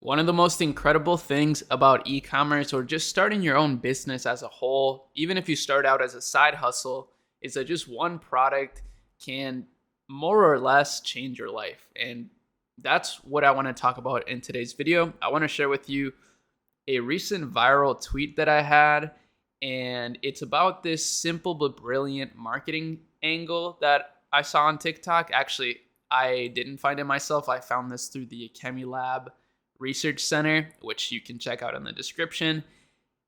One of the most incredible things about e-commerce or just starting your own business as a whole, even if you start out as a side hustle, is that just one product can more or less change your life. And that's what I want to talk about in today's video. I want to share with you a recent viral tweet that I had, and it's about this simple but brilliant marketing angle that I saw on TikTok. Actually, I didn't find it myself. I found this through the Akemi Lab Research Center, which you can check out in the description.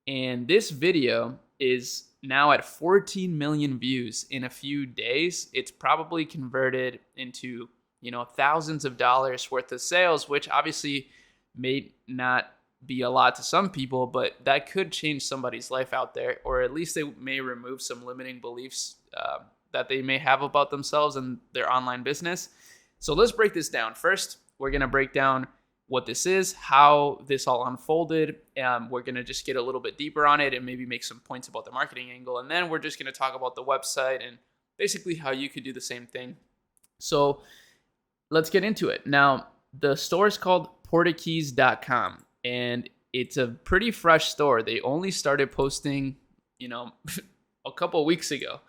And this video is now at 14 million views in a few days. It's probably converted into, thousands of dollars worth of sales, which obviously may not be a lot to some people, but that could change somebody's life out there, or at least they may remove some limiting beliefs that they may have about themselves and their online business. So let's break this down. First, we're going to break down what this is, how this all unfolded. We're going to just get a little bit deeper on it and maybe make some points about the marketing angle. And then we're just going to talk about the website and basically how you could do the same thing. So let's get into it. Now, the store is called portakeys.com, and it's a pretty fresh store. They only started posting, a couple of weeks ago.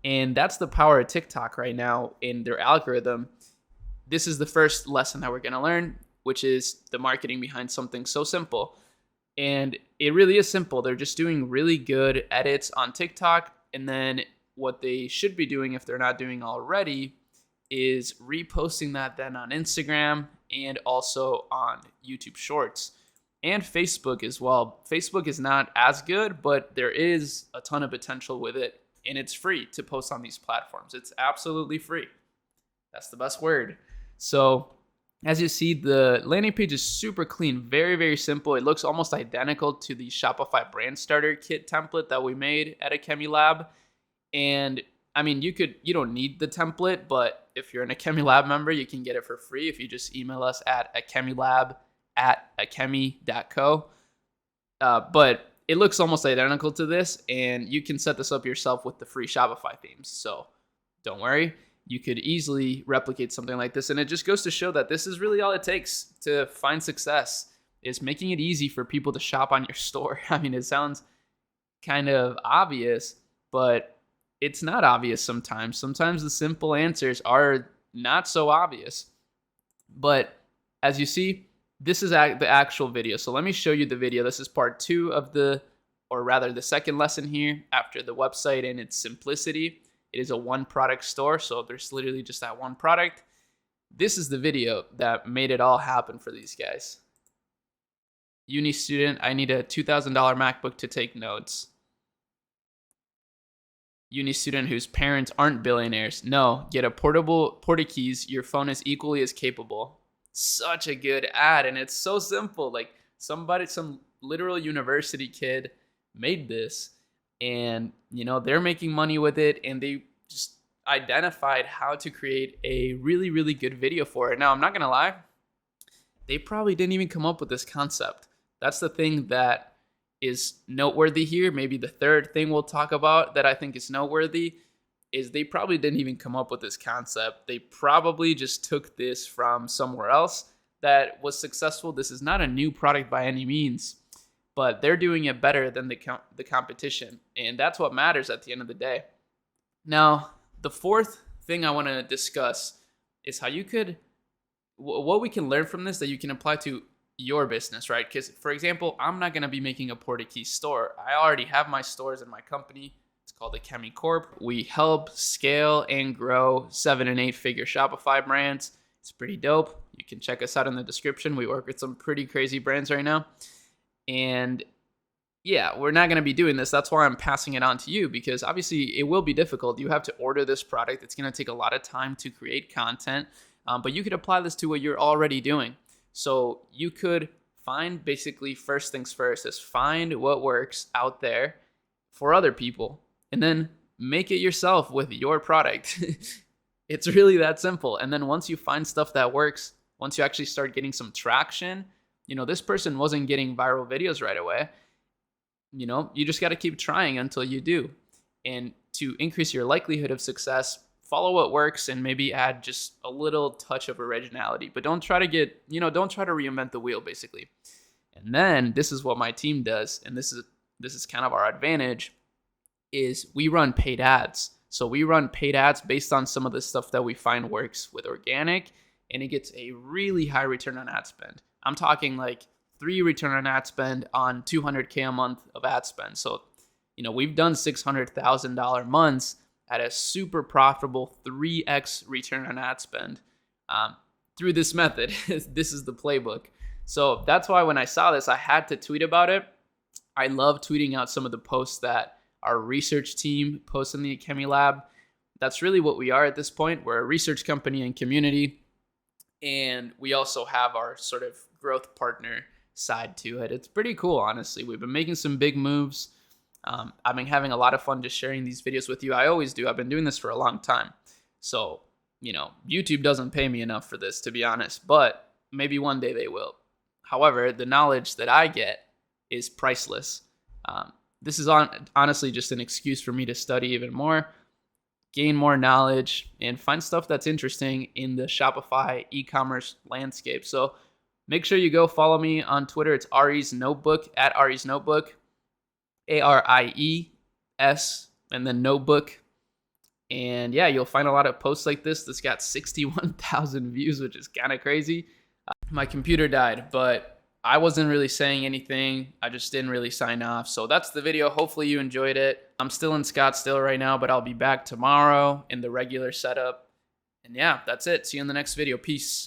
And that's the power of TikTok right now in their algorithm. This is the first lesson that we're going to learn, which is the marketing behind something so simple. And it really is simple. They're just doing really good edits on TikTok. And then what they should be doing, if they're not doing already, is reposting that then on Instagram and also on YouTube Shorts and Facebook as well. Facebook is not as good, but there is a ton of potential with it. And it's free to post on these platforms. It's absolutely free. That's the best word. So as you see, the landing page is super clean, very, very simple. It looks almost identical to the Shopify brand starter kit template that we made at Akemi Lab. And I mean, you don't need the template, but if you're an Akemi Lab member, you can get it for free if you just email us at akemilab@akemi.co. But it looks almost identical to this, and you can set this up yourself with the free Shopify themes. So don't worry. You could easily replicate something like this. And it just goes to show that this is really all it takes to find success, is making it easy for people to shop on your store. I mean, it sounds kind of obvious, but it's not obvious sometimes. Sometimes the simple answers are not so obvious. But as you see, this is the actual video. So let me show you the video. This is part 2 of the second lesson here after the website and its simplicity. It is a one product store, so there's literally just that one product. This is the video that made it all happen for these guys. Uni student, I need a $2,000 MacBook to take notes. Uni student whose parents aren't billionaires. No, get a portable Portakeys. Your phone is equally as capable. Such a good ad, and it's so simple. Like some literal university kid made this. And, they're making money with it, and they just identified how to create a really, really good video for it. Now, I'm not going to lie. They probably didn't even come up with this concept. That's the thing that is noteworthy here. Maybe the third thing we'll talk about that I think is noteworthy is they probably didn't even come up with this concept. They probably just took this from somewhere else that was successful. This is not a new product by any means, but they're doing it better than the competition. And that's what matters at the end of the day. Now, the fourth thing I want to discuss is how what we can learn from this that you can apply to your business, right? Because, for example, I'm not going to be making a Portakeys store. I already have my stores in my company. It's called Akemi Corp. We help scale and grow 7- and 8-figure Shopify brands. It's pretty dope. You can check us out in the description. We work with some pretty crazy brands right now. And yeah, we're not going to be doing this. That's why I'm passing it on to you, because obviously it will be difficult. You have to order this product. It's going to take a lot of time to create content, but you could apply this to what you're already doing. So you could find, basically, first things first is find what works out there for other people and then make it yourself with your product. It's really that simple. And then once you find stuff that works, once you actually start getting some traction, this person wasn't getting viral videos right away. You just got to keep trying until you do. And to increase your likelihood of success, follow what works and maybe add just a little touch of originality, but don't try to don't try to reinvent the wheel basically. And then this is what my team does, and this is kind of our advantage, is we run paid ads. So we run paid ads based on some of the stuff that we find works with organic, and it gets a really high return on ad spend. I'm talking like 3 return on ad spend on 200K a month of ad spend. So, we've done $600,000 months at a super profitable 3x return on ad spend through this method. This is the playbook. So that's why when I saw this, I had to tweet about it. I love tweeting out some of the posts that our research team posts in the Chemi Lab. That's really what we are at this point. We're a research company and community, and we also have our sort of growth partner side to it. It's pretty cool, honestly. We've been making some big moves. I've been having a lot of fun just sharing these videos with you. I always do. I've been doing this for a long time. So, YouTube doesn't pay me enough for this, to be honest, but maybe one day they will. However, the knowledge that I get is priceless. This is honestly just an excuse for me to study even more, gain more knowledge, and find stuff that's interesting in the Shopify e-commerce landscape. So make sure you go follow me on Twitter. It's Ari's Notebook, at Ari's Notebook, ARIES, and then Notebook. And yeah, you'll find a lot of posts like this. This got 61,000 views, which is kind of crazy. My computer died, but I wasn't really saying anything. I just didn't really sign off. So that's the video. Hopefully you enjoyed it. I'm still in Scottsdale right now, but I'll be back tomorrow in the regular setup. And yeah, that's it. See you in the next video. Peace.